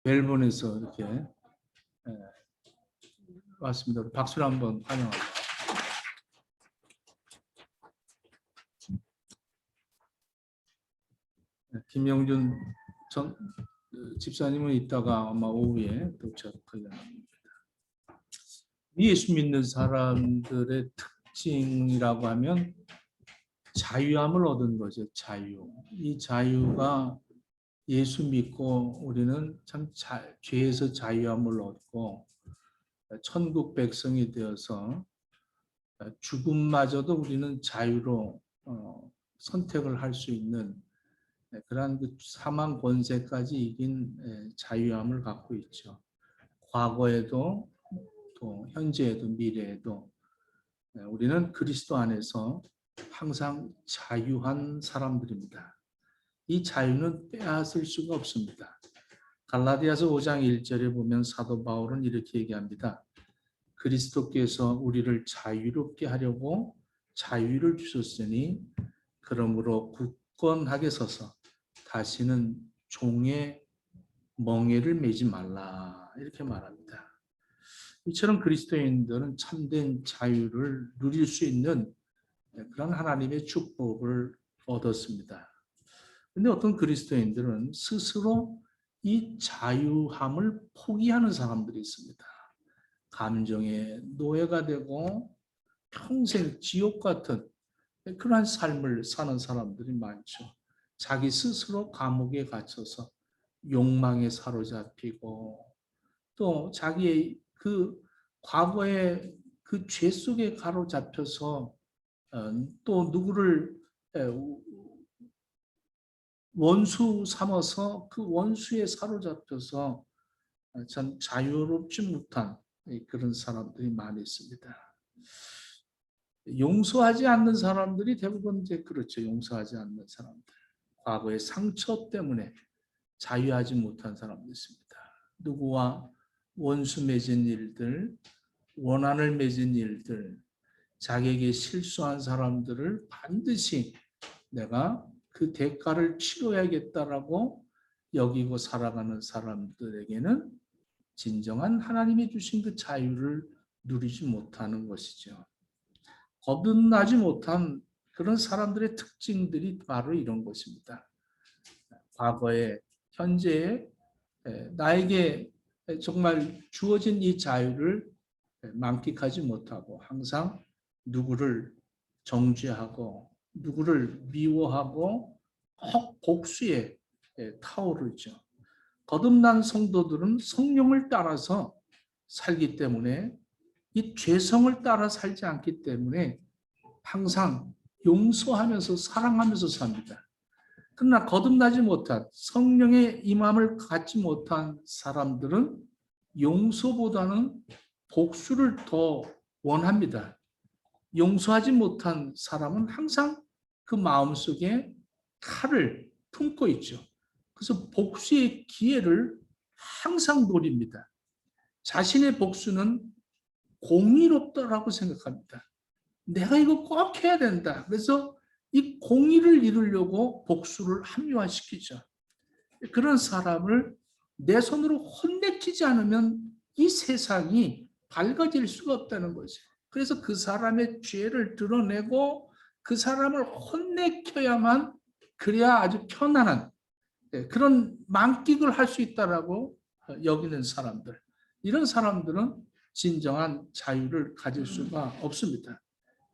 멜번에서 이렇게 왔습니다. 박수를 한번 환영합니다. 김영준 전 집사님은 이따가 아마 오후에 도착하려 합니다. 예수 믿는 사람들의 특징이라고 하면 자유함을 얻은 거죠. 자유. 이 자유가 예수 믿고 우리는 참 죄에서 자유함을 얻고 천국 백성이 되어서 죽음마저도 우리는 자유로 선택을 할 수 있는 그러한 그 사망 권세까지 이긴 자유함을 갖고 있죠. 과거에도 또 현재에도 미래에도 우리는 그리스도 안에서 항상 자유한 사람들입니다. 이 자유는 빼앗을 수가 없습니다. 갈라디아서 5장 1절에 보면 사도 바울은 이렇게 얘기합니다. 그리스도께서 우리를 자유롭게 하려고 자유를 주셨으니 그러므로 굳건하게 서서 다시는 종의 멍에를 매지 말라 이렇게 말합니다. 이처럼 그리스도인들은 참된 자유를 누릴 수 있는 그런 하나님의 축복을 얻었습니다. 그런데 어떤 그리스도인들은 스스로 이 자유함을 포기하는 사람들이 있습니다. 감정의 노예가 되고 평생 지옥 같은 그러한 삶을 사는 사람들이 많죠. 자기 스스로 감옥에 갇혀서 욕망에 사로잡히고 또 자기의 그 과거의 그 죄 속에 가로잡혀서 또 누구를 원수 삼아서 그 원수에 사로잡혀서 참 자유롭지 못한 그런 사람들이 많이 있습니다. 용서하지 않는 사람들이 대부분 이제 그렇죠. 용서하지 않는 사람들. 과거의 상처 때문에 자유하지 못한 사람도 있습니다. 누구와 원수 맺은 일들, 원한을 맺은 일들, 자기에게 실수한 사람들을 반드시 내가 그 대가를 치러야겠다라고 여기고 살아가는 사람들에게는 진정한 하나님이 주신 그 자유를 누리지 못하는 것이죠. 거듭나지 못한 그런 사람들의 특징들이 바로 이런 것입니다. 과거에, 현재에 나에게 정말 주어진 이 자유를 만끽하지 못하고 항상 누구를 정죄하고 누구를 미워하고 꼭 복수에 타오르죠. 거듭난 성도들은 성령을 따라서 살기 때문에 이 죄성을 따라 살지 않기 때문에 항상 용서하면서 사랑하면서 삽니다. 그러나 거듭나지 못한 성령의 임함을 갖지 못한 사람들은 용서보다는 복수를 더 원합니다. 용서하지 못한 사람은 항상 그 마음속에 칼을 품고 있죠. 그래서 복수의 기회를 항상 노립니다. 자신의 복수는 공의롭다라고 생각합니다. 내가 이거 꼭 해야 된다. 그래서 이 공의를 이루려고 복수를 합리화시키죠. 그런 사람을 내 손으로 혼내키지 않으면 이 세상이 밝아질 수가 없다는 거죠. 그래서 그 사람의 죄를 드러내고 그 사람을 혼내켜야만 그래야 아주 편안한 그런 만끽을 할 수 있다라고 여기는 사람들. 이런 사람들은 진정한 자유를 가질 수가 없습니다.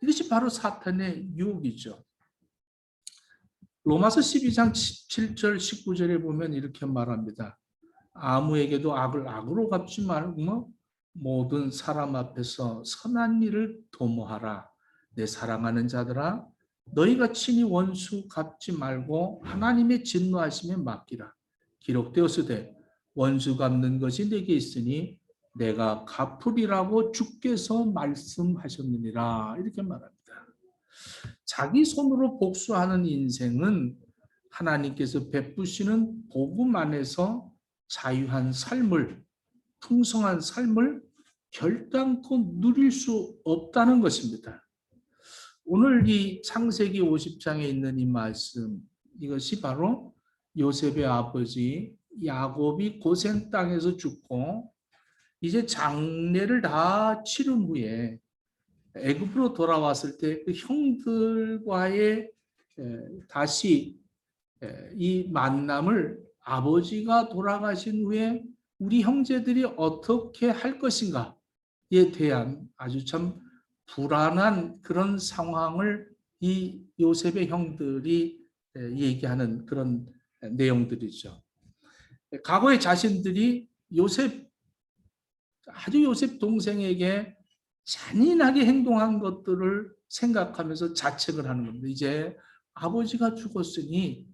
이것이 바로 사탄의 유혹이죠. 로마서 12장 17절 19절에 보면 이렇게 말합니다. 아무에게도 악을 악으로 갚지 말고 모든 사람 앞에서 선한 일을 도모하라. 내 사랑하는 자들아 너희가 친히 원수 갚지 말고 하나님의 진노하심에 맡기라. 기록되었으되 원수 갚는 것이 내게 있으니 내가 갚으리라고 주께서 말씀하셨느니라. 이렇게 말합니다. 자기 손으로 복수하는 인생은 하나님께서 베푸시는 복음 안에서 자유한 삶을, 풍성한 삶을 결단코 누릴 수 없다는 것입니다. 오늘 이 창세기 50장에 있는 이 말씀, 이것이 바로 요셉의 아버지 야곱이 고센 땅에서 죽고 이제 장례를 다 치른 후에 애굽으로 돌아왔을 때 그 형들과의 다시 이 만남을 아버지가 돌아가신 후에 우리 형제들이 어떻게 할 것인가에 대한 아주 참 불안한 그런 상황을 이 요셉의 형들이 얘기하는 그런 내용들이죠. 과거의 자신들이 아주 요셉 동생에게 잔인하게 행동한 것들을 생각하면서 자책을 하는 겁니다. 이제 아버지가 죽었으니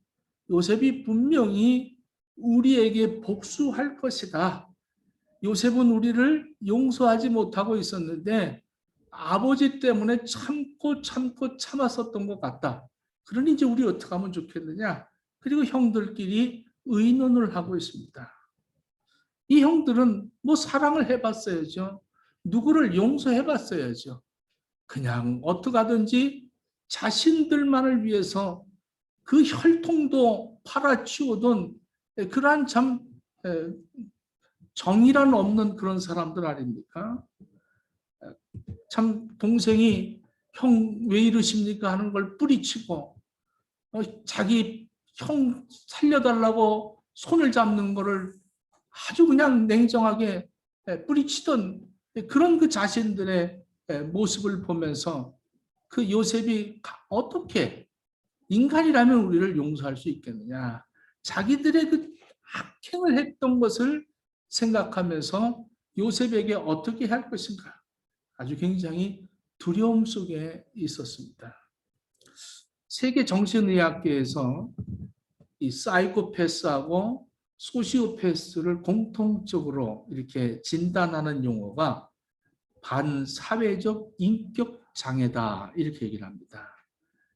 요셉이 분명히 우리에게 복수할 것이다. 요셉은 우리를 용서하지 못하고 있었는데 아버지 때문에 참고 참았었던 것 같다. 그러니 이제 우리 어떻게 하면 좋겠느냐? 그리고 형들끼리 의논을 하고 있습니다. 이 형들은 뭐 사랑을 해봤어야죠. 누구를 용서해봤어야죠. 그냥 어떻게 하든지 자신들만을 위해서 그 혈통도 팔아치우던 그러한 참 정의란 없는 그런 사람들 아닙니까? 참 동생이 형 왜 이러십니까 하는 걸 뿌리치고 자기 형 살려달라고 손을 잡는 거를 아주 그냥 냉정하게 뿌리치던 그런 그 자신들의 모습을 보면서 그 요셉이 어떻게 인간이라면 우리를 용서할 수 있겠느냐. 자기들의 그 악행을 했던 것을 생각하면서 요셉에게 어떻게 할 것인가. 아주 굉장히 두려움 속에 있었습니다. 세계 정신의학계에서 이 사이코패스하고 소시오패스를 공통적으로 이렇게 진단하는 용어가 반사회적 인격 장애다 이렇게 얘기를 합니다.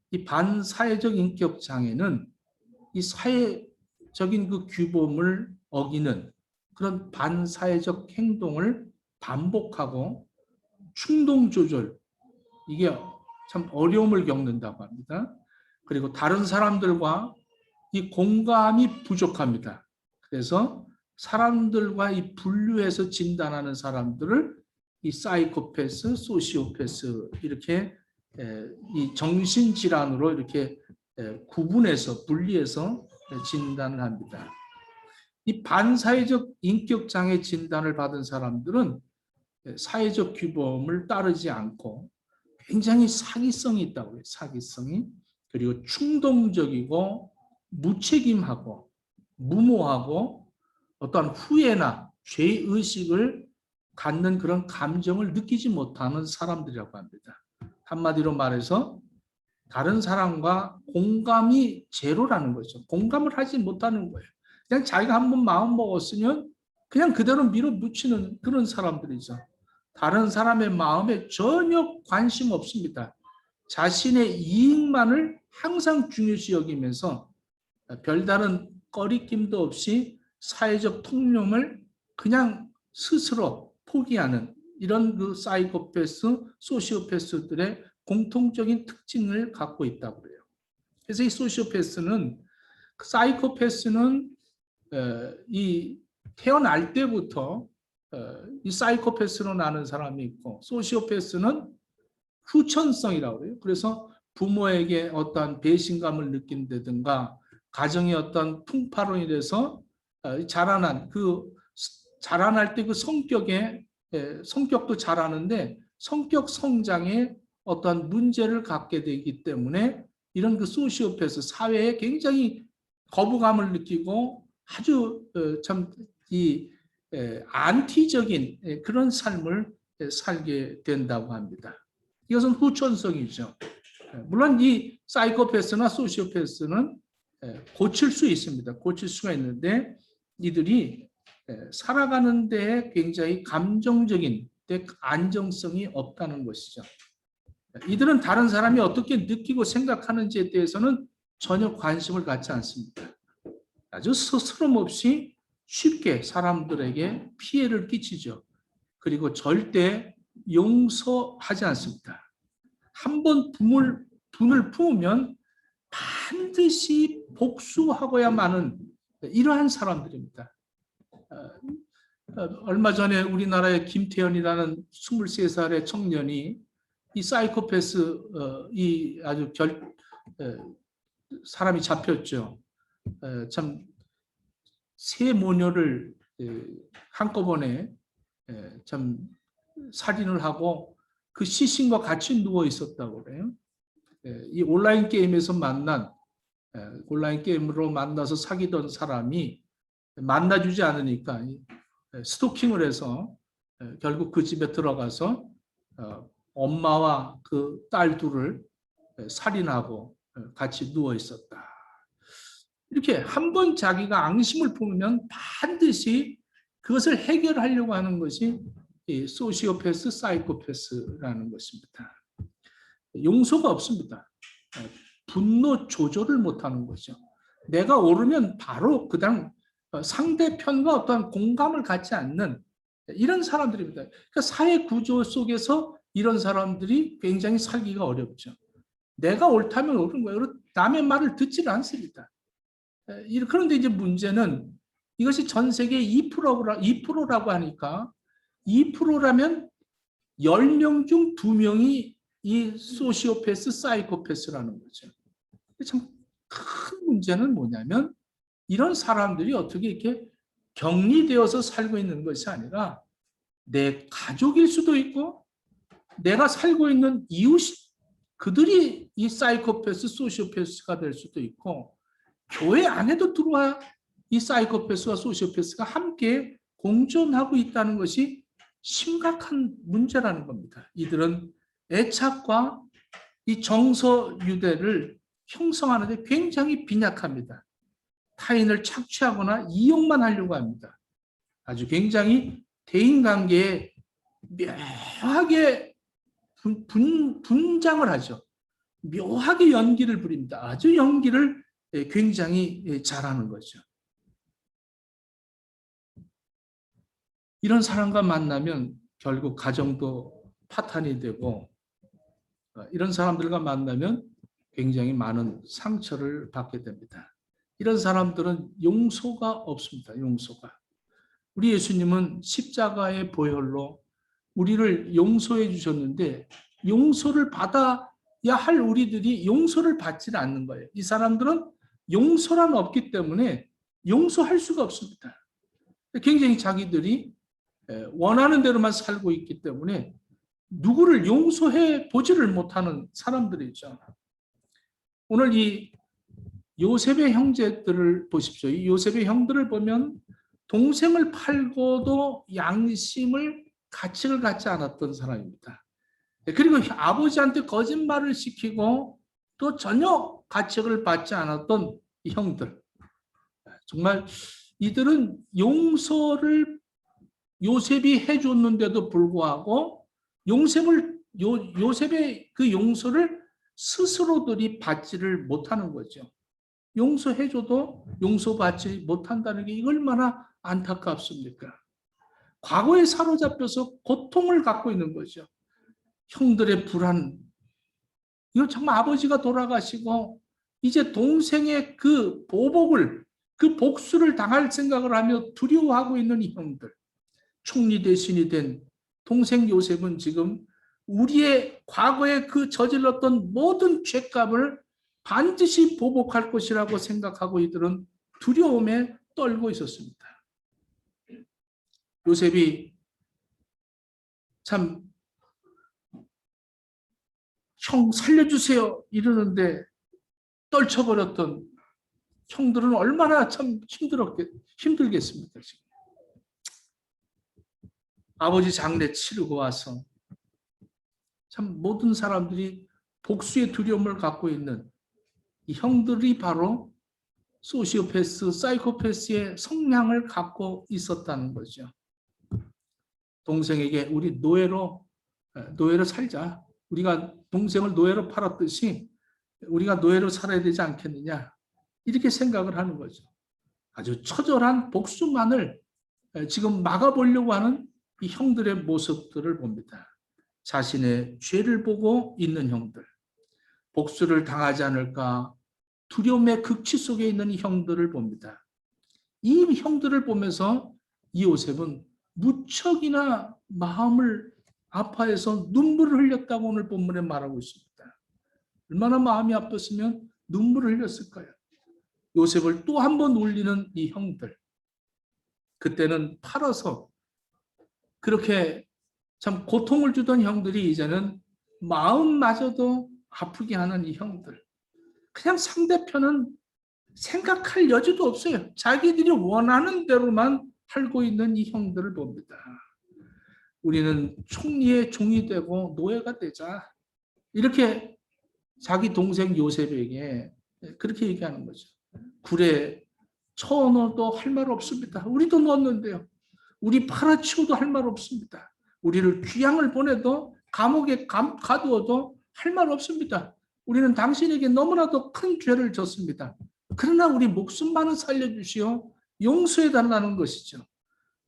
이 반사회적 인격 장애는 이 사회적인 그 규범을 어기는 그런 반사회적 행동을 반복하고 충동 조절, 이게 참 어려움을 겪는다고 합니다. 그리고 다른 사람들과 이 공감이 부족합니다. 그래서 사람들과 이 분류해서 진단하는 사람들을 이 사이코패스, 소시오패스 이렇게 이 정신질환으로 이렇게 구분해서 분리해서 진단을 합니다. 이 반사회적 인격장애 진단을 받은 사람들은 사회적 규범을 따르지 않고 굉장히 사기성이 있다고 해요. 사기성이. 그리고 충동적이고 무책임하고 무모하고 어떤 후회나 죄의식을 갖는 그런 감정을 느끼지 못하는 사람들이라고 합니다. 한마디로 말해서 다른 사람과 공감이 제로라는 거죠. 공감을 하지 못하는 거예요. 그냥 자기가 한번 마음 먹었으면 그냥 그대로 밀어붙이는 그런 사람들이죠. 다른 사람의 마음에 전혀 관심 없습니다. 자신의 이익만을 항상 중요시 여기면서 별다른 꺼리낌도 없이 사회적 통념을 그냥 스스로 포기하는 이런 그 사이코패스, 소시오패스들의 공통적인 특징을 갖고 있다고 해요. 그래서 이 소시오패스는, 사이코패스는 이 태어날 때부터 이 사이코패스로 나는 사람이 있고, 소시오패스는 후천성이라고 해요. 그래서 부모에게 어떠한 배신감을 느낀다든가 가정의 어떤 풍파로 인해서 자라날 때 그 성격도 자라는데 성격 성장에 어떠한 문제를 갖게 되기 때문에 이런 그 소시오패스, 사회에 굉장히 거부감을 느끼고 아주 참 이 안티적인 그런 삶을 살게 된다고 합니다. 이것은 후천성이죠. 물론 이 사이코패스나 소시오패스는 고칠 수 있습니다. 고칠 수가 있는데 이들이 살아가는 데에 굉장히 감정적인 안정성이 없다는 것이죠. 이들은 다른 사람이 어떻게 느끼고 생각하는지에 대해서는 전혀 관심을 갖지 않습니다. 아주 스스럼없이 쉽게 사람들에게 피해를 끼치죠. 그리고 절대 용서하지 않습니다. 한번 분을 품으면 반드시 복수하고야만은 이러한 사람들입니다. 얼마 전에 우리나라의 김태현이라는 23살의 청년이 이 사이코패스 이 아주 사람이 잡혔죠. 참 세 모녀를 한꺼번에 참 살인을 하고 그 시신과 같이 누워 있었다고 그래요. 이 온라인 게임에서 온라인 게임으로 만나서 사귀던 사람이 만나주지 않으니까 스토킹을 해서 결국 그 집에 들어가서 엄마와 그 딸 둘을 살인하고 같이 누워 있었다. 이렇게 한 번 자기가 앙심을 품으면 반드시 그것을 해결하려고 하는 것이 이 소시오패스, 사이코패스라는 것입니다. 용서가 없습니다. 분노 조절을 못하는 거죠. 내가 오르면 바로 그당 상대편과 어떠한 공감을 갖지 않는 이런 사람들입니다. 그러니까 사회 구조 속에서 이런 사람들이 굉장히 살기가 어렵죠. 내가 옳다면 옳은 거예요. 남의 말을 듣지를 않습니다. 그런데 이제 문제는 이것이 전 세계 2%라고 하니까 2%라면 10명 중 2명이 이 소시오패스, 사이코패스라는 거죠. 참 큰 문제는 뭐냐면 이런 사람들이 어떻게 이렇게 격리되어서 살고 있는 것이 아니라 내 가족일 수도 있고 내가 살고 있는 이웃 그들이 이 사이코패스, 소시오패스가 될 수도 있고 교회 안에도 들어와 이 사이코패스와 소시오패스가 함께 공존하고 있다는 것이 심각한 문제라는 겁니다. 이들은 애착과 이 정서 유대를 형성하는 데 굉장히 빈약합니다. 타인을 착취하거나 이용만 하려고 합니다. 아주 굉장히 대인관계에 묘하게 분장을 하죠. 묘하게 연기를 부립니다. 아주 연기를 굉장히 잘하는 거죠. 이런 사람과 만나면 결국 가정도 파탄이 되고 이런 사람들과 만나면 굉장히 많은 상처를 받게 됩니다. 이런 사람들은 용서가 없습니다. 용서가. 우리 예수님은 십자가의 보혈로 우리를 용서해 주셨는데 용서를 받아야 할 우리들이 용서를 받지는 않는 거예요. 이 사람들은 용서란 없기 때문에 용서할 수가 없습니다. 굉장히 자기들이 원하는 대로만 살고 있기 때문에 누구를 용서해 보지를 못하는 사람들이죠. 오늘 이 요셉의 형제들을 보십시오. 이 요셉의 형들을 보면 동생을 팔고도 양심을 가책을 갖지 않았던 사람입니다. 그리고 아버지한테 거짓말을 시키고 또 전혀 가책을 받지 않았던 이 형들. 정말 이들은 용서를 요셉이 해줬는데도 불구하고 요셉의 그 용서를 스스로들이 받지를 못하는 거죠. 용서해줘도 용서받지 못한다는 게 이거 얼마나 안타깝습니까? 과거에 사로잡혀서 고통을 갖고 있는 거죠. 형들의 불안. 이거 정말 아버지가 돌아가시고 이제 동생의 그 보복을, 그 복수를 당할 생각을 하며 두려워하고 있는 이 형들. 총리 대신이 된 동생 요셉은 지금 우리의 과거에 그 저질렀던 모든 죄값을 반드시 보복할 것이라고 생각하고 이들은 두려움에 떨고 있었습니다. 요셉이 참 형 살려주세요 이러는데 떨쳐버렸던 형들은 얼마나 참 힘들겠습니까? 지금. 아버지 장례 치르고 와서 참 모든 사람들이 복수의 두려움을 갖고 있는 이 형들이 바로 소시오패스, 사이코패스의 성향을 갖고 있었다는 거죠. 동생에게 우리 노예로 살자. 우리가 동생을 노예로 팔았듯이 우리가 노예로 살아야 되지 않겠느냐. 이렇게 생각을 하는 거죠. 아주 처절한 복수만을 지금 막아보려고 하는 이 형들의 모습들을 봅니다. 자신의 죄를 보고 있는 형들. 복수를 당하지 않을까 두려움의 극치 속에 있는 이 형들을 봅니다. 이 형들을 보면서 이 요셉은 무척이나 마음을 아파해서 눈물을 흘렸다고 오늘 본문에 말하고 있습니다. 얼마나 마음이 아팠으면 눈물을 흘렸을까요? 요셉을 또 한 번 울리는 이 형들. 그때는 팔아서 그렇게 참 고통을 주던 형들이 이제는 마음마저도 아프게 하는 이 형들. 그냥 상대편은 생각할 여지도 없어요. 자기들이 원하는 대로만 살고 있는 이 형들을 봅니다. 우리는 총리의 종이 되고 노예가 되자. 이렇게 자기 동생 요셉에게 그렇게 얘기하는 거죠. 굴에 쳐넣어도 할 말 없습니다. 우리도 넣었는데요. 우리 팔아치워도 할 말 없습니다. 우리를 귀양을 보내도 감옥에 가두어도 할 말 없습니다. 우리는 당신에게 너무나도 큰 죄를 졌습니다. 그러나 우리 목숨만은 살려주시오. 용서해달라는 것이죠.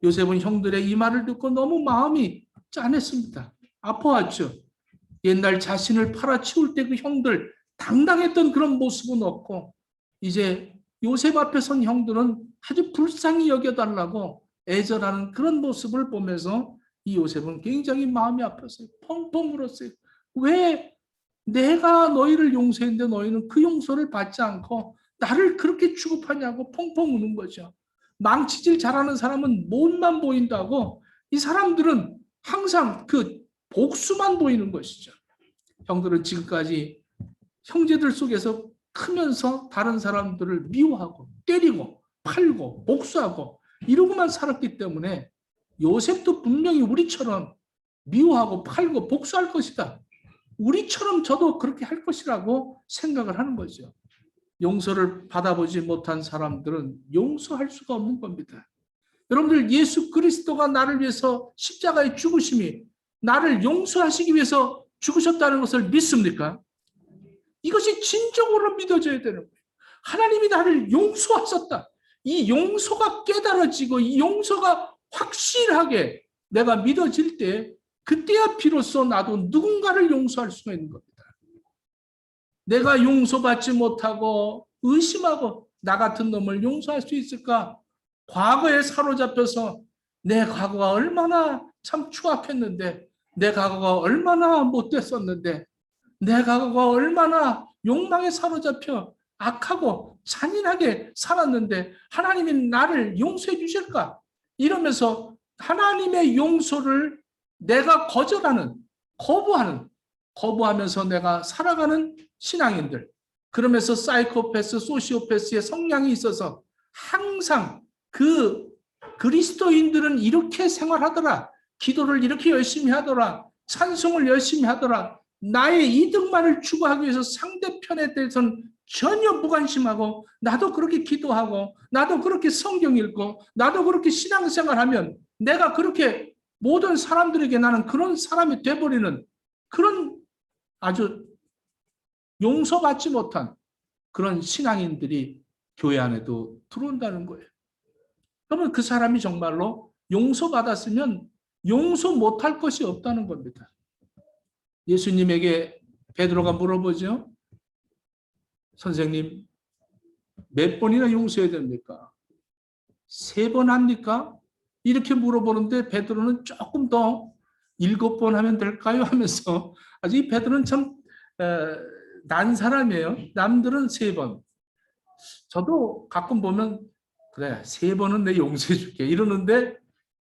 요셉은 형들의 이 말을 듣고 너무 마음이 짠했습니다. 아파했죠. 옛날 자신을 팔아치울 때 그 형들 당당했던 그런 모습은 없고 이제 요셉 앞에 선 형들은 아주 불쌍히 여겨달라고 애절하는 그런 모습을 보면서 이 요셉은 굉장히 마음이 아팠어요. 펑펑 울었어요. 왜 내가 너희를 용서했는데 너희는 그 용서를 받지 않고 나를 그렇게 취급하냐고 펑펑 우는 거죠. 망치질 잘하는 사람은 못만 보인다고 이 사람들은 항상 그 복수만 보이는 것이죠. 형들은 지금까지 형제들 속에서 크면서 다른 사람들을 미워하고 때리고 팔고 복수하고 이러고만 살았기 때문에 요셉도 분명히 우리처럼 미워하고 팔고 복수할 것이다. 우리처럼 저도 그렇게 할 것이라고 생각을 하는 거죠. 용서를 받아보지 못한 사람들은 용서할 수가 없는 겁니다. 여러분들 예수 그리스도가 나를 위해서 십자가에 죽으심이 나를 용서하시기 위해서 죽으셨다는 것을 믿습니까? 이것이 진정으로 믿어져야 되는 거예요. 하나님이 나를 용서하셨다. 이 용서가 깨달아지고 이 용서가 확실하게 내가 믿어질 때 그때야 비로소 나도 누군가를 용서할 수가 있는 겁니다. 내가 용서받지 못하고 의심하고 나 같은 놈을 용서할 수 있을까? 과거에 사로잡혀서 내 과거가 얼마나 참 추악했는데 내 과거가 얼마나 못됐었는데 내 과거가 얼마나 욕망에 사로잡혀 악하고 잔인하게 살았는데 하나님이 나를 용서해 주실까? 이러면서 하나님의 용서를 내가 거부하면서 내가 살아가는 신앙인들, 그러면서 사이코패스, 소시오패스의 성향이 있어서 항상 그 그리스도인들은 이렇게 생활하더라, 기도를 이렇게 열심히 하더라, 찬송을 열심히 하더라, 나의 이득만을 추구하기 위해서 상대편에 대해서는 전혀 무관심하고 나도 그렇게 기도하고 나도 그렇게 성경 읽고 나도 그렇게 신앙생활하면 내가 그렇게 모든 사람들에게 나는 그런 사람이 돼버리는 그런 아주 용서받지 못한 그런 신앙인들이 교회 안에도 들어온다는 거예요. 그러면 그 사람이 정말로 용서받았으면 용서 못할 것이 없다는 겁니다. 예수님에게 베드로가 물어보죠. 선생님, 몇 번이나 용서해야 됩니까? 3번 합니까? 이렇게 물어보는데 베드로는 조금 더 7번 하면 될까요? 하면서 아주 이 베드로는 참 난 사람이에요. 남들은 3번. 저도 가끔 보면 그래 3번은 내 용서해 줄게 이러는데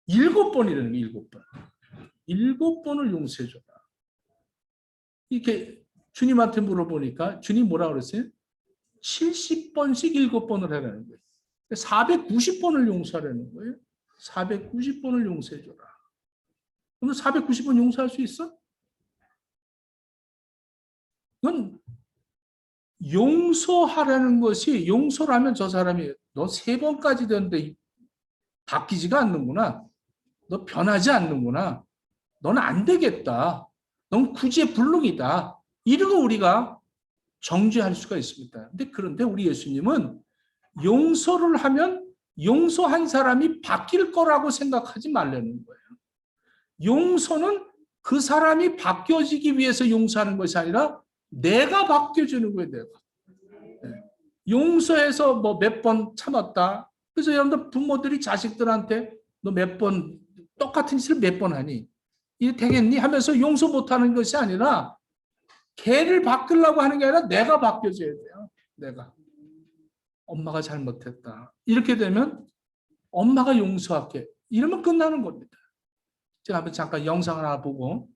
7번이라는 거예요. 7번. 7번을 용서해 줘라. 이렇게 주님한테 물어보니까 주님 뭐라 그랬어요? 70번씩 7번을 하라는 거예요. 490번을 용서하라는 거예요. 490번을 용서해 줘라. 그럼 490번 용서할 수 있어? 그건 용서하라는 것이 용서라면 저 사람이 너 3번까지 됐는데 바뀌지가 않는구나. 너 변하지 않는구나. 너는 안 되겠다. 넌 구지의 불능이다. 이러고 우리가 정죄할 수가 있습니다. 그런데 우리 예수님은 용서를 하면 용서한 사람이 바뀔 거라고 생각하지 말라는 거예요. 용서는 그 사람이 바뀌어지기 위해서 용서하는 것이 아니라 내가 바뀌어주는 거예요. 내가. 용서해서 뭐 몇 번 참았다. 그래서 여러분들 부모들이 자식들한테 너 몇 번 똑같은 짓을 몇 번 하니 이게 되겠니 하면서 용서 못하는 것이 아니라 걔를 바꾸려고 하는 게 아니라 내가 바뀌어줘야 돼요. 내가 엄마가 잘못했다. 이렇게 되면 엄마가 용서할게. 이러면 끝나는 겁니다. 제가 한번 잠깐 영상 하나 보고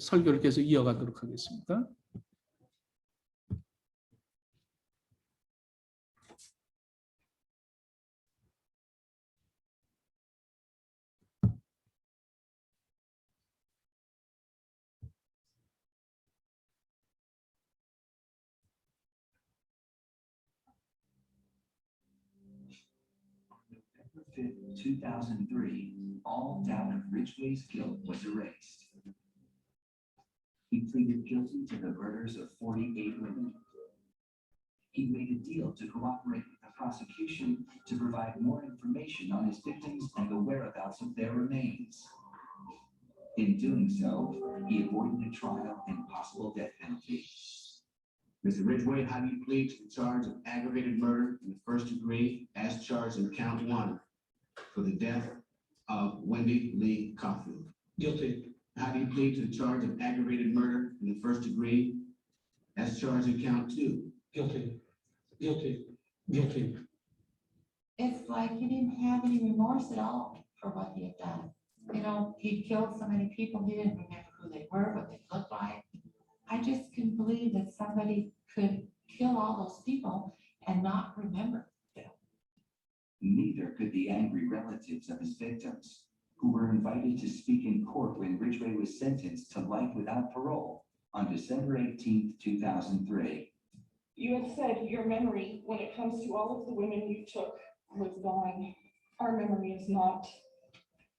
설교를 계속 이어가도록 하겠습니다. November 5th, 2003, all doubt of Ridgway's guilt was erased. He pleaded guilty to the murders of 48 women. He made a deal to cooperate with the prosecution to provide more information on his victims and the whereabouts of their remains. In doing so, he avoided a trial and possible death penalty. Mr. Ridgway, how do you plead to the charge of aggravated murder in the first degree as charged in count 1 for the death of Wendy Lee Caulfield? Guilty. How do you plead to the charge of aggravated murder in the first degree as charged in count 2? Guilty. Guilty. Guilty. It's like he didn't have any remorse at all for what he had done. You know, he killed so many people, he didn't remember who they were, what they looked like. I just couldn't believe that somebody could kill all those people and not remember them. Neither could the angry relatives of his victims, who were invited to speak in court when Ridgway was sentenced to life without parole on December 18, 2003. You have said your memory, when it comes to all of the women you took, was gone. Our memory is not.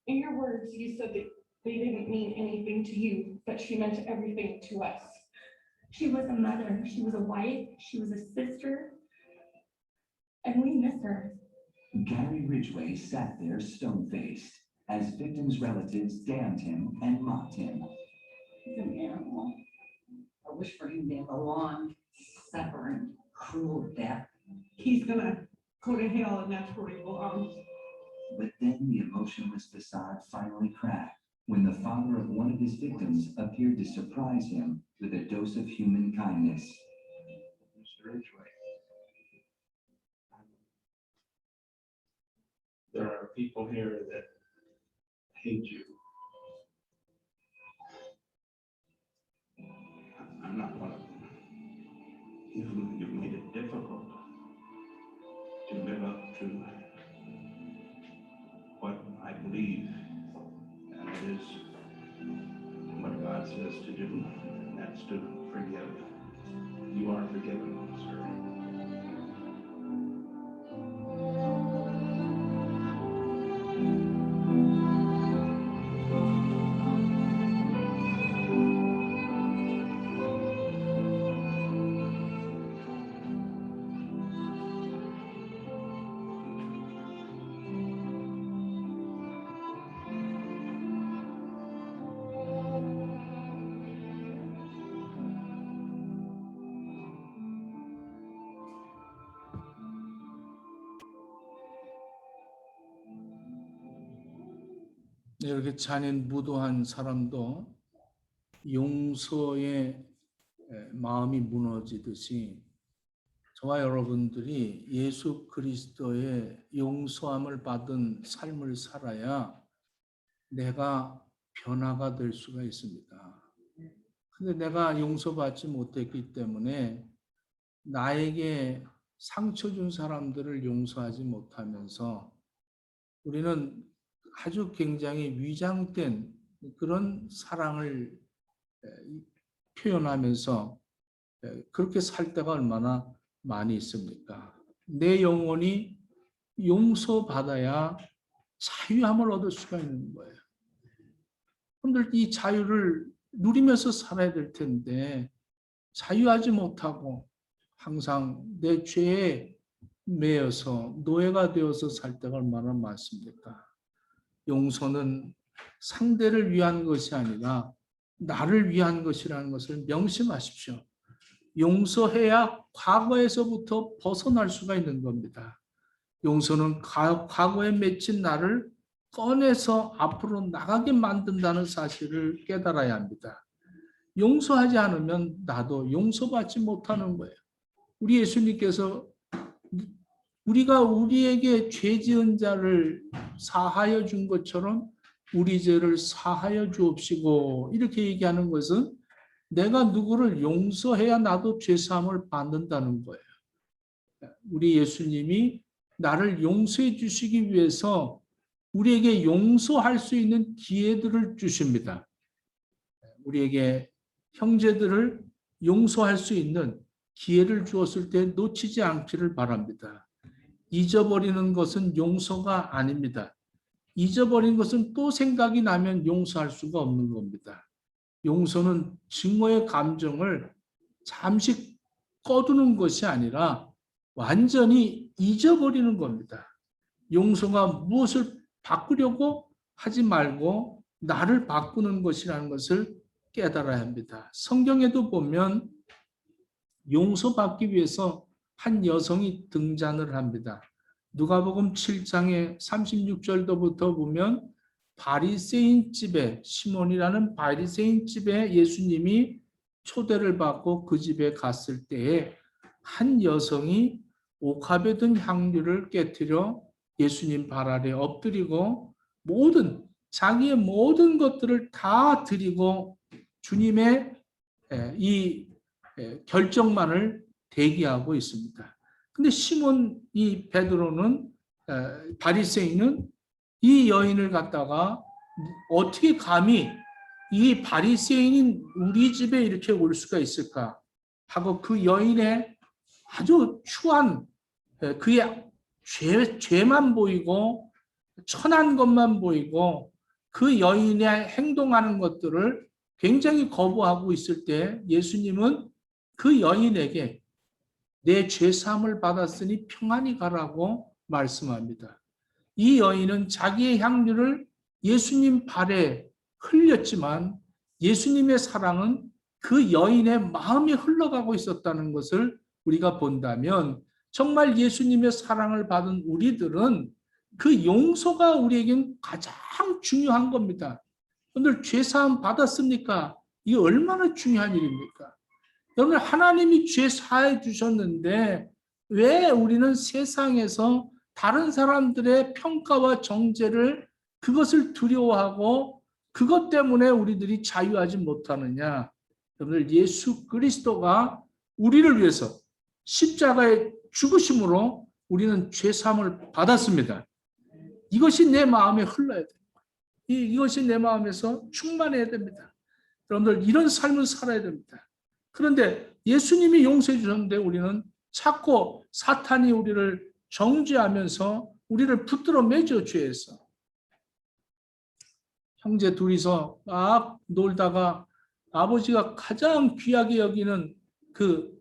In your words, you said that they didn't mean anything to you, but she meant everything to us. She was a mother, she was a wife, she was a sister, and we miss her. Gary Ridgway sat there stone-faced as victims' relatives damned him and mocked him. He's an animal. I wish for him to have a long, suffering, cruel death. He's gonna go to hell and that's where he belongs. But then the emotionless facade finally cracked when the father of one of his victims appeared to surprise him with a dose of human kindness. Mr. Ridgway, there are people here that hate you. I'm not one of them. You've made it difficult to live up to what I believe, and it is what God says to do, and that's to forgive. You are forgiven, sir. 이렇게 잔인 무도한 사람도 용서의 마음이 무너지듯이 저와 여러분들이 예수 그리스도의 용서함을 받은 삶을 살아야 내가 변화가 될 수가 있습니다. 근데 내가 용서받지 못했기 때문에 나에게 상처 준 사람들을 용서하지 못하면서 우리는 아주 굉장히 위장된 그런 사랑을 표현하면서 그렇게 살 때가 얼마나 많이 있습니까? 내 영혼이 용서받아야 자유함을 얻을 수가 있는 거예요. 여러분들 이 자유를 누리면서 살아야 될 텐데 자유하지 못하고 항상 내 죄에 매여서 노예가 되어서 살 때가 얼마나 많습니까? 용서는 상대를 위한 것이 아니라 나를 위한 것이라는 것을 명심하십시오. 용서해야 과거에서부터 벗어날 수가 있는 겁니다. 용서는 과거에 맺힌 나를 꺼내서 앞으로 나가게 만든다는 사실을 깨달아야 합니다. 용서하지 않으면 나도 용서받지 못하는 거예요. 우리 예수님께서 우리가 우리에게 죄 지은 자를 사하여 준 것처럼 우리 죄를 사하여 주옵시고 이렇게 얘기하는 것은 내가 누구를 용서해야 나도 죄 사함을 받는다는 거예요. 우리 예수님이 나를 용서해 주시기 위해서 우리에게 용서할 수 있는 기회들을 주십니다. 우리에게 형제들을 용서할 수 있는 기회를 주었을 때 놓치지 않기를 바랍니다. 잊어버리는 것은 용서가 아닙니다. 잊어버린 것은 또 생각이 나면 용서할 수가 없는 겁니다. 용서는 증오의 감정을 잠시 꺼두는 것이 아니라 완전히 잊어버리는 겁니다. 용서가 무엇을 바꾸려고 하지 말고 나를 바꾸는 것이라는 것을 깨달아야 합니다. 성경에도 보면 용서받기 위해서 한 여성이 등장을 합니다. 누가복음 7장의 36절부터 보면 바리새인 집에 시몬이라는 바리새인 집에 예수님이 초대를 받고 그 집에 갔을 때에 한 여성이 옥합에 든 향유를 깨뜨려 예수님 발 아래 엎드리고 자기의 모든 것들을 다 드리고 주님의 이 결정만을 대기하고 있습니다. 근데 시몬 이 베드로는 바리새인은 이 여인을 갖다가 어떻게 감히 이 바리새인인 우리 집에 이렇게 올 수가 있을까 하고 그 여인의 아주 추한 그의 죄만 보이고 천한 것만 보이고 그 여인의 행동하는 것들을 굉장히 거부하고 있을 때 예수님은 그 여인에게 내 죄사함을 받았으니 평안히 가라고 말씀합니다. 이 여인은 자기의 향유를 예수님 발에 흘렸지만 예수님의 사랑은 그 여인의 마음에 흘러가고 있었다는 것을 우리가 본다면 정말 예수님의 사랑을 받은 우리들은 그 용서가 우리에겐 가장 중요한 겁니다. 오늘 죄사함 받았습니까? 이게 얼마나 중요한 일입니까? 여러분 하나님이 죄 사해 주셨는데 왜 우리는 세상에서 다른 사람들의 평가와 정죄를 그것을 두려워하고 그것 때문에 우리들이 자유하지 못하느냐? 여러분들 예수 그리스도가 우리를 위해서 십자가의 죽으심으로 우리는 죄 사함을 받았습니다. 이것이 내 마음에 흘러야 됩니다. 이것이 내 마음에서 충만해야 됩니다. 여러분들 이런 삶을 살아야 됩니다. 그런데 예수님이 용서해 주셨는데 우리는 자꾸 사탄이 우리를 정죄하면서 우리를 붙들어 매죠. 죄에서. 형제 둘이서 막 놀다가 아버지가 가장 귀하게 여기는 그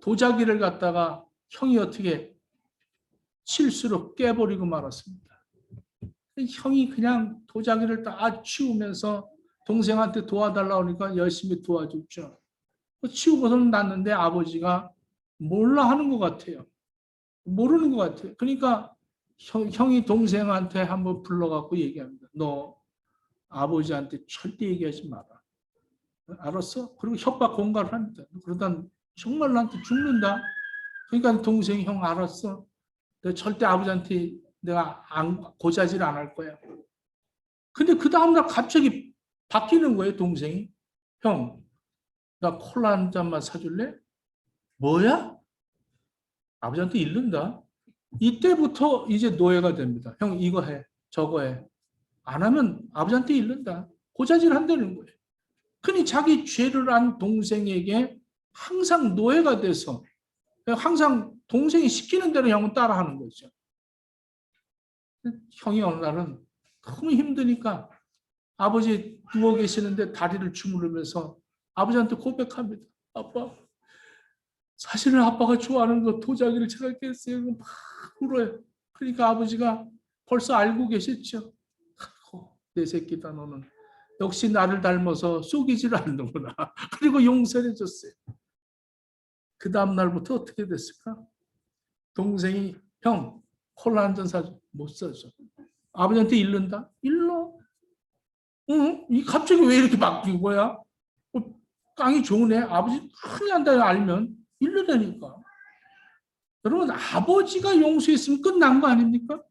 도자기를 갖다가 형이 어떻게 실수로 깨버리고 말았습니다. 형이 그냥 도자기를 다 치우면서 동생한테 도와달라고 하니까 열심히 도와줬죠. 치우고서는 났는데 아버지가 몰라 하는 것 같아요. 모르는 것 같아요. 그러니까 형이 동생한테 한번 불러갖고 얘기합니다. 너 아버지한테 절대 얘기하지 마라. 알았어? 그리고 협박 공갈을 합니다. 그러다 정말 나한테 죽는다. 그러니까 동생이 형 알았어. 내가 절대 아버지한테 내가 고자질 안 할 거야. 근데 그 다음날 갑자기 바뀌는 거예요. 동생이. 형, 나 콜라 한 잔만 사줄래? 뭐야? 아버지한테 잃는다. 이때부터 이제 노예가 됩니다. 형 이거 해. 저거 해. 안 하면 아버지한테 잃는다. 고자질 한다는 거예요. 그러니 자기 죄를 안 동생에게 항상 노예가 돼서 항상 동생이 시키는 대로 형은 따라하는 거죠. 형이 어느 날은 너무 힘드니까 아버지 누워 계시는데 다리를 주무르면서 아버지한테 고백합니다. 아빠, 사실은 아빠가 좋아하는 거 도자기를 제가 깼어요. 막 울어요. 그러니까 아버지가 벌써 알고 계셨죠. 내 새끼다 너는. 역시 나를 닮아서 속이지를 않는구나. 그리고 용서해 줬어요. 그 다음 날부터 어떻게 됐을까? 동생이 형 콜라 한 잔 사줘. 못 사줘. 아버지한테 일른다? 일러. 응? 이 갑자기 왜 이렇게 바뀐 거야? 깡이 좋으네. 아버지 큰일 난다 알면 일러다니까. 여러분, 아버지가 용서했으면 끝난 거 아닙니까?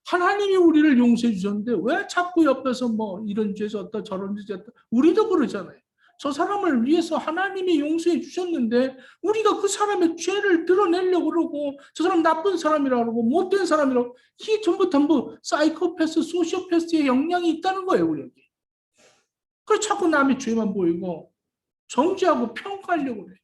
하나님이 우리를 용서해 주셨는데 왜 자꾸 옆에서 뭐 이런 죄 졌다 저런 죄 졌다. 우리도 그러잖아요. 저 사람을 위해서 하나님이 용서해 주셨는데 우리가 그 사람의 죄를 드러내려고 그러고 저 사람 나쁜 사람이라고 그러고 못된 사람이라고, 이게 전부 사이코패스, 소시오패스의 영향이 있다는 거예요, 우리에게. 그래서 자꾸 남의 죄만 보이고 정죄하고 평가하려고 그래요.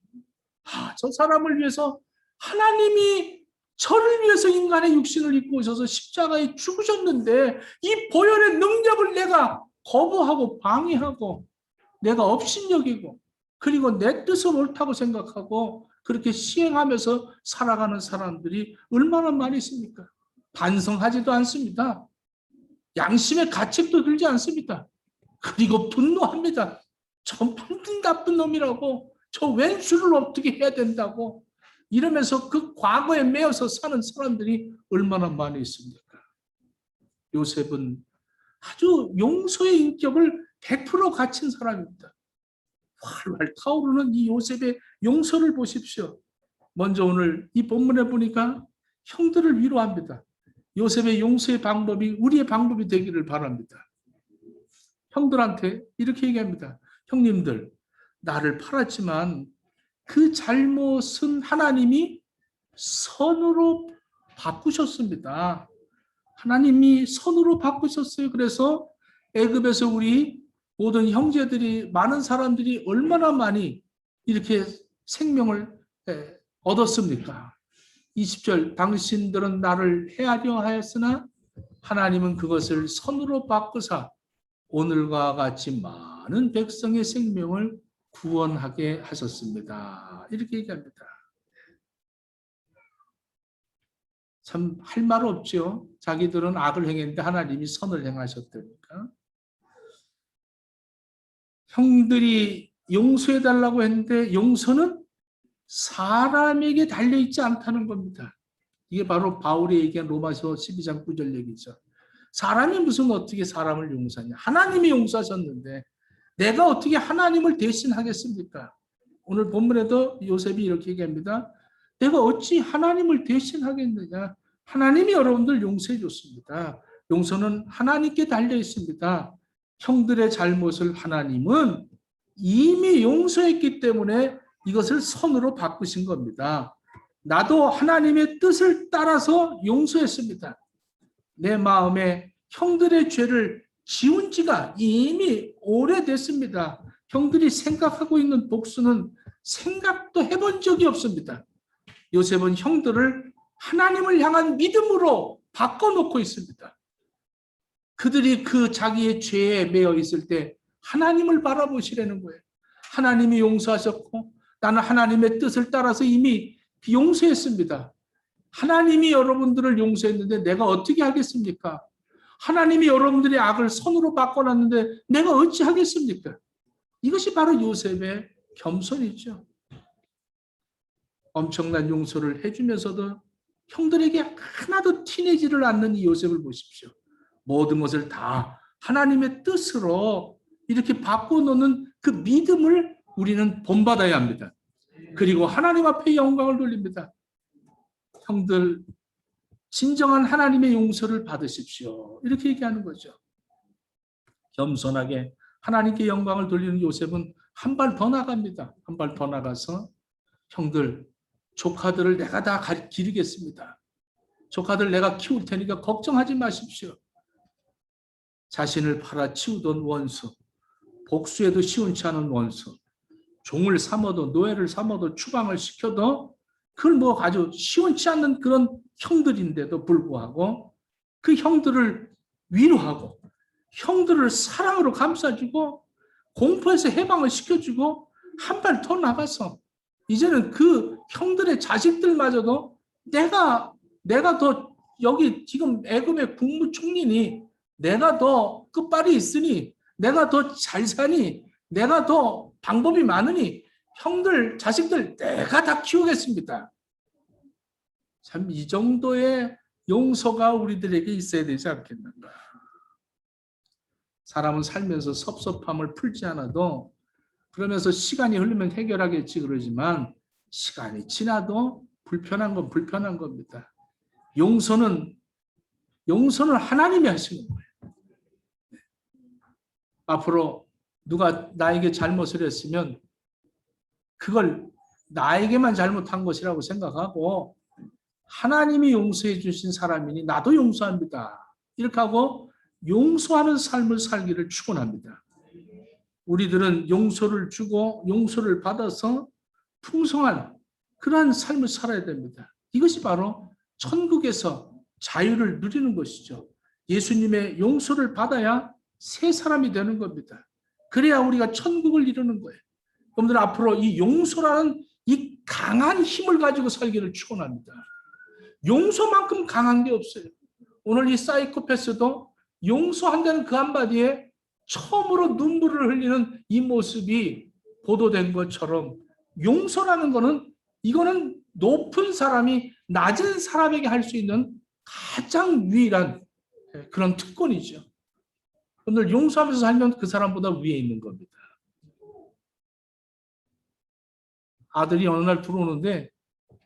저 사람을 위해서 하나님이 저를 위해서 인간의 육신을 입고 오셔서 십자가에 죽으셨는데 이 보혈의 능력을 내가 거부하고 방해하고 내가 업신여기고 그리고 내 뜻은 옳다고 생각하고 그렇게 시행하면서 살아가는 사람들이 얼마나 많이 있습니까? 반성하지도 않습니다. 양심의 가책도 들지 않습니다. 그리고 분노합니다. 저 방금 나쁜 놈이라고, 저 왼수를 어떻게 해야 된다고 이러면서 그 과거에 매여서 사는 사람들이 얼마나 많이 있습니까? 요셉은 아주 용서의 인격을 100% 갖춘 사람입니다. 활활 타오르는 이 요셉의 용서를 보십시오. 먼저 오늘 이 본문에 보니까 형들을 위로합니다. 요셉의 용서의 방법이 우리의 방법이 되기를 바랍니다. 형들한테 이렇게 얘기합니다. 형님들, 나를 팔았지만 그 잘못은 하나님이 선으로 바꾸셨습니다. 하나님이 선으로 바꾸셨어요. 그래서 애굽에서 우리 모든 형제들이, 많은 사람들이 얼마나 많이 이렇게 생명을 얻었습니까? 20절, 당신들은 나를 해하려 하였으나 하나님은 그것을 선으로 바꾸사 오늘과 같이 많은 백성의 생명을 구원하게 하셨습니다. 이렇게 얘기합니다. 참 할 말 없죠. 자기들은 악을 행했는데 하나님이 선을 행하셨다니까. 형들이 용서해달라고 했는데 용서는 사람에게 달려있지 않다는 겁니다. 이게 바로 바울이 얘기한 로마서 12장 9절 얘기죠. 사람이 무슨 어떻게 사람을 용서하냐. 하나님이 용서하셨는데 내가 어떻게 하나님을 대신하겠습니까? 오늘 본문에도 요셉이 이렇게 얘기합니다. 내가 어찌 하나님을 대신하겠느냐. 하나님이 여러분들 용서해 줬습니다. 용서는 하나님께 달려 있습니다. 형들의 잘못을 하나님은 이미 용서했기 때문에 이것을 선으로 바꾸신 겁니다. 나도 하나님의 뜻을 따라서 용서했습니다. 내 마음에 형들의 죄를 지운 지가 이미 오래됐습니다. 형들이 생각하고 있는 복수는 생각도 해본 적이 없습니다. 요셉은 형들을 하나님을 향한 믿음으로 바꿔놓고 있습니다. 그들이 그 자기의 죄에 매여 있을 때 하나님을 바라보시라는 거예요. 하나님이 용서하셨고 나는 하나님의 뜻을 따라서 이미 용서했습니다. 하나님이 여러분들을 용서했는데 내가 어떻게 하겠습니까? 하나님이 여러분들의 악을 선으로 바꿔놨는데 내가 어찌 하겠습니까? 이것이 바로 요셉의 겸손이죠. 엄청난 용서를 해주면서도 형들에게 하나도 티내지를 않는 이 요셉을 보십시오. 모든 것을 다 하나님의 뜻으로 이렇게 바꿔놓는 그 믿음을 우리는 본받아야 합니다. 그리고 하나님 앞에 영광을 돌립니다. 형들, 진정한 하나님의 용서를 받으십시오. 이렇게 얘기하는 거죠. 겸손하게 하나님께 영광을 돌리는 요셉은 한 발 더 나갑니다. 한 발 더 나가서 형들, 조카들을 내가 다 기르겠습니다. 조카들 내가 키울 테니까 걱정하지 마십시오. 자신을 팔아치우던 원수, 복수에도 시원치 않은 원수, 종을 삼아도 노예를 삼아도 추방을 시켜도 그걸 뭐 아주 시원치 않는 그런 형들인데도 불구하고 그 형들을 위로하고 형들을 사랑으로 감싸주고 공포에서 해방을 시켜주고 한 발 더 나가서 이제는 그 형들의 자식들마저도 내가 더 여기 지금 애굽의 국무총리니 내가 더 끝발이 있으니 내가 더 잘 사니 내가 더 방법이 많으니 형들 자식들 내가 다 키우겠습니다. 참 이 정도의 용서가 우리들에게 있어야 되지 않겠는가. 사람은 살면서 섭섭함을 풀지 않아도 그러면서 시간이 흐르면 해결하겠지 그러지만 시간이 지나도 불편한 건 불편한 겁니다. 용서는 하나님이 하시는 거예요. 앞으로 누가 나에게 잘못을 했으면 그걸 나에게만 잘못한 것이라고 생각하고 하나님이 용서해 주신 사람이니 나도 용서합니다. 이렇게 하고 용서하는 삶을 살기를 축원합니다. 우리들은 용서를 주고 용서를 받아서 풍성한 그러한 삶을 살아야 됩니다. 이것이 바로 천국에서 자유를 누리는 것이죠. 예수님의 용서를 받아야 새 사람이 되는 겁니다. 그래야 우리가 천국을 이루는 거예요. 여러분들 앞으로 이 용서라는 이 강한 힘을 가지고 살기를 축원합니다. 용서만큼 강한 게 없어요. 오늘 이 사이코패스도 용서한다는 그 한마디에 처음으로 눈물을 흘리는 이 모습이 보도된 것처럼 용서라는 거는 이거는 높은 사람이 낮은 사람에게 할 수 있는 가장 유일한 그런 특권이죠. 오늘 용서하면서 살면 그 사람보다 위에 있는 겁니다. 아들이 어느 날 들어오는데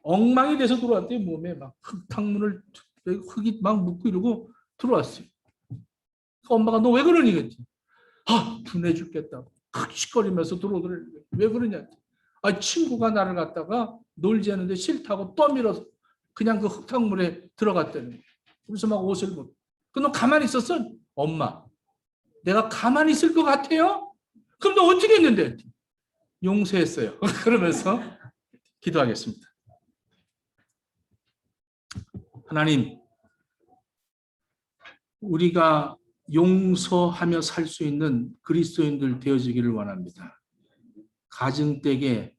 엉망이 돼서 들어왔대요. 몸에 막 흙탕물을 흙이 막 묻고 이러고 들어왔어요. 엄마가 너 왜 그러니? 그랬지. 분해 죽겠다고 흑식거리면서 들어오더래. 왜 그러냐? 친구가 나를 갖다가 놀지 않는데 싫다고 떠밀어서 그냥 그 흙탕물에 들어갔다는 거예요. 그래서 막 옷을 벗고. 너 가만히 있었어? 엄마, 내가 가만히 있을 것 같아요? 그럼 너 어떻게 했는데? 용서했어요. 그러면서 기도하겠습니다. 하나님, 우리가 용서하며 살 수 있는 그리스도인들 되어지기를 원합니다. 가증되게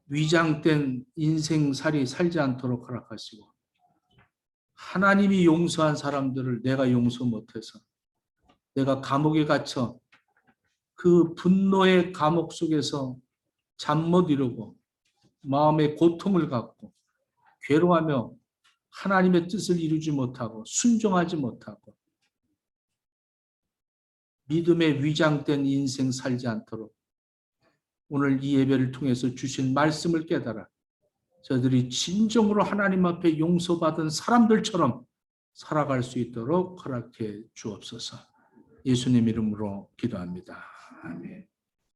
위장된 인생살이 살지 않도록 허락하시고 하나님이 용서한 사람들을 내가 용서 못해서 내가 감옥에 갇혀 그 분노의 감옥 속에서 잠 못 이루고 마음의 고통을 갖고 괴로워하며 하나님의 뜻을 이루지 못하고 순종하지 못하고 믿음에 위장된 인생 살지 않도록 오늘 이 예배를 통해서 주신 말씀을 깨달아 저들이 진정으로 하나님 앞에 용서받은 사람들처럼 살아갈 수 있도록 허락해 주옵소서. 예수님 이름으로 기도합니다. 아멘.